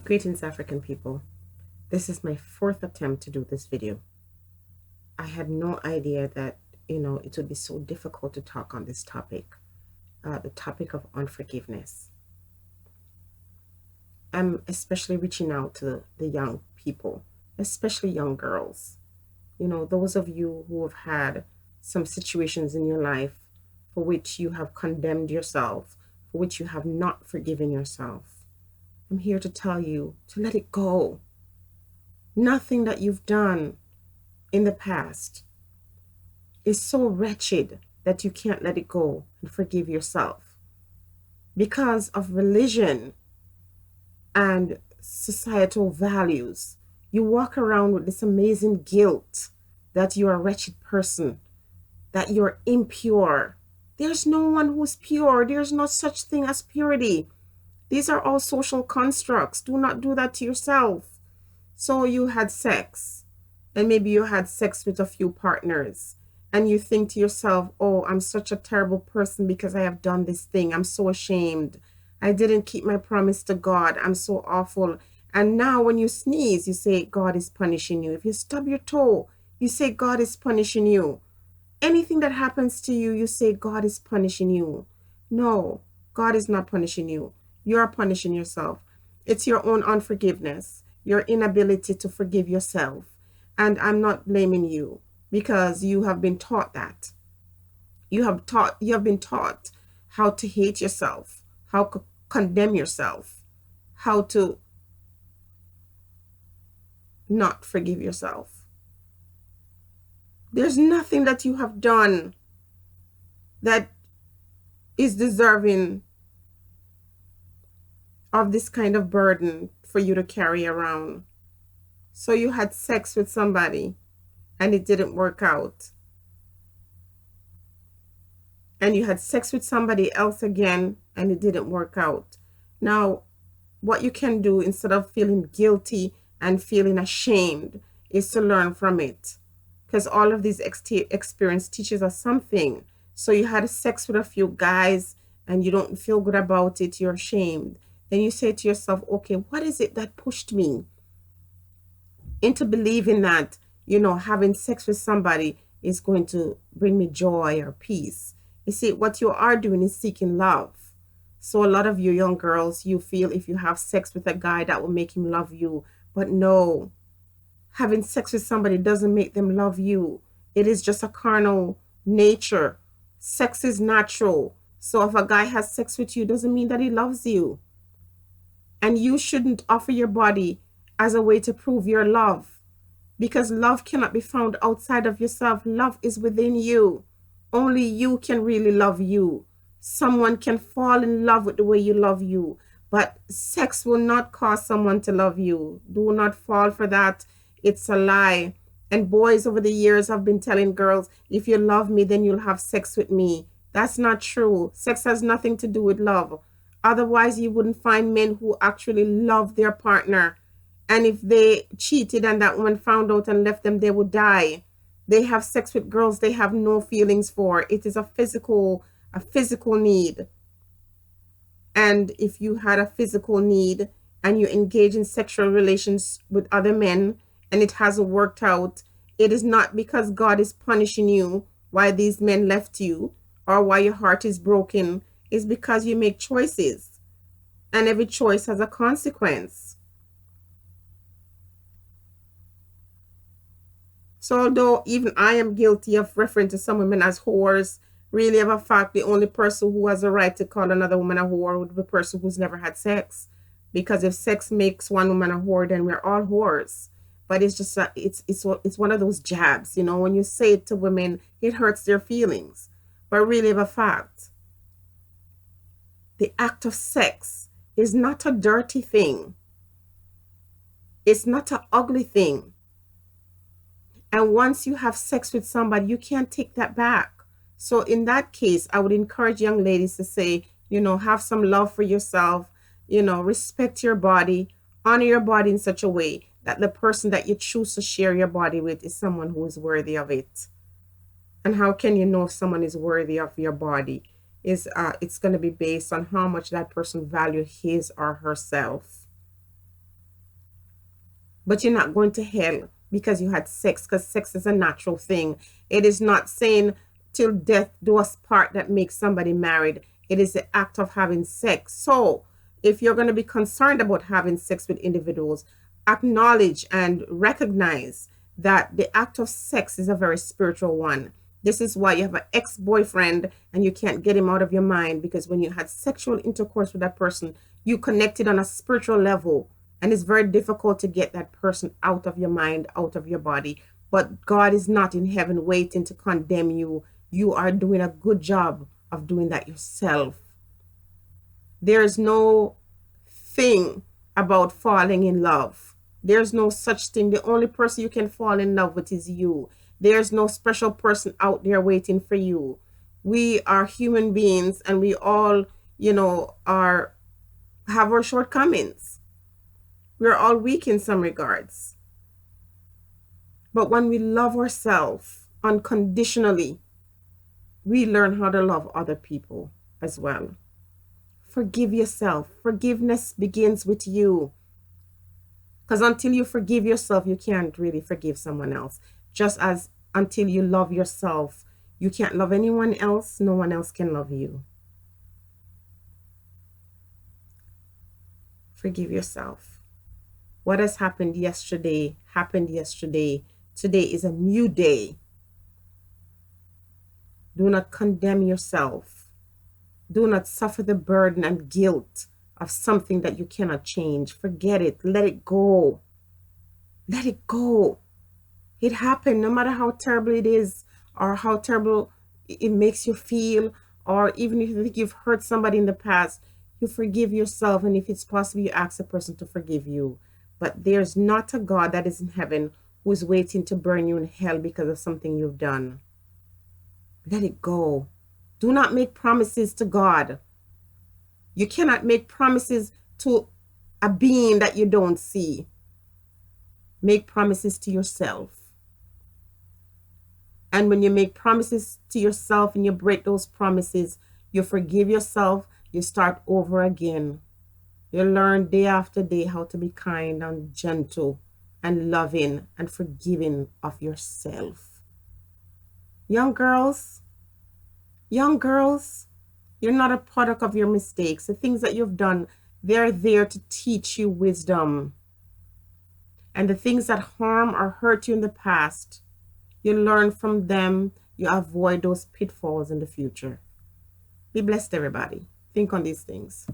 Greetings, African people. This is my fourth attempt to do this video. I had no idea that, it would be so difficult to talk on this topic, the topic of unforgiveness. I'm especially reaching out to the young people, especially young girls. Those of you who have had some situations in your life for which you have condemned yourself, for which you have not forgiven yourself. I'm here to tell you to let it go. Nothing that you've done in the past is so wretched that you can't let it go and forgive yourself. Because of religion and societal values, you walk around with this amazing guilt that you're a wretched person, that you're impure. There's no one who's pure. There's no such thing as purity. These are all social constructs. Do not do that to yourself. So you had sex, and maybe you had sex with a few partners, and you think to yourself, oh, I'm such a terrible person because I have done this thing. I'm so ashamed. I didn't keep my promise to God. I'm so awful. And now when you sneeze, you say God is punishing you. If you stub your toe, you say God is punishing you. Anything that happens to you, you say God is punishing you. No, God is not punishing you. You're punishing yourself. It's your own unforgiveness, your inability to forgive yourself. And I'm not blaming you because you have been taught that. You have been taught how to hate yourself, how to condemn yourself, how to not forgive yourself. There's nothing that you have done that is deserving of this kind of burden for you to carry around. So you had sex with somebody and it didn't work out. And you had sex with somebody else again and it didn't work out. Now, what you can do instead of feeling guilty and feeling ashamed is to learn from it. Because all of these experience teaches us something. So you had sex with a few guys and you don't feel good about it, you're ashamed. Then you say to yourself, okay, what is it that pushed me into believing that, having sex with somebody is going to bring me joy or peace? You see, what you are doing is seeking love. So a lot of you young girls, you feel if you have sex with a guy, that will make him love you. But no, having sex with somebody doesn't make them love you. It is just a carnal nature. Sex is natural. So if a guy has sex with you, doesn't mean that he loves you. And you shouldn't offer your body as a way to prove your love, because love cannot be found outside of yourself. Love is within you. Only you can really love you. Someone can fall in love with the way you love you, but sex will not cause someone to love you. Do not fall for that. It's a lie. And boys over the years have been telling girls, if you love me, then you'll have sex with me. That's not true. Sex has nothing to do with love. Otherwise, you wouldn't find men who actually love their partner. And if they cheated and that woman found out and left them, they would die. They have sex with girls they have no feelings for. It is a physical need. And if you had a physical need and you engage in sexual relations with other men and it hasn't worked out, it is not because God is punishing you why these men left you or why your heart is broken. It's because you make choices, and every choice has a consequence. So although even I am guilty of referring to some women as whores, really of a fact, the only person who has a right to call another woman a whore would be the person who's never had sex. Because if sex makes one woman a whore, then we're all whores. But it's just it's one of those jabs, when you say it to women, it hurts their feelings. But really of a fact, the act of sex is not a dirty thing. It's not an ugly thing. And once you have sex with somebody, you can't take that back. So in that case, I would encourage young ladies to say, have some love for yourself, respect your body, honor your body in such a way that the person that you choose to share your body with is someone who is worthy of it. And how can you know if someone is worthy of your body? It's going to be based on how much that person values his or herself. but you're not going to hell because you had sex, because sex is a natural thing. It is not saying till death do us part that makes somebody married. It is the act of having sex. So if you're going to be concerned about having sex with individuals, acknowledge and recognize that the act of sex is a very spiritual one. This is why you have an ex-boyfriend and you can't get him out of your mind, because when you had sexual intercourse with that person, you connected on a spiritual level, and it's very difficult to get that person out of your mind, out of your body. But God is not in heaven waiting to condemn you. You are doing a good job of doing that yourself. There's no thing about falling in love. There's no such thing. The only person you can fall in love with is you. There's no special person out there waiting for you. We are human beings, and we all, are have our shortcomings. We're all weak in some regards. But when we love ourselves unconditionally, we learn how to love other people as well. Forgive yourself. Forgiveness begins with you. Because until you forgive yourself, you can't really forgive someone else. Just as until you love yourself, you can't love anyone else. No one else can love you. Forgive yourself. What has happened yesterday happened yesterday. Today is a new day. Do not condemn yourself. Do not suffer the burden and guilt of something that you cannot change. Forget it. Let it go. Let it go. It happened, no matter how terrible it is, or how terrible it makes you feel, or even if you think you've hurt somebody in the past, you forgive yourself. And if it's possible, you ask a person to forgive you. But there's not a God that is in heaven who is waiting to burn you in hell because of something you've done. Let it go. Do not make promises to God. You cannot make promises to a being that you don't see. Make promises to yourself. And when you make promises to yourself and you break those promises, you forgive yourself, you start over again. You learn day after day how to be kind and gentle and loving and forgiving of yourself. Young girls, you're not a product of your mistakes. The things that you've done, they're there to teach you wisdom. And the things that harm or hurt you in the past, you learn from them. You avoid those pitfalls in the future. Be blessed, everybody. Think on these things.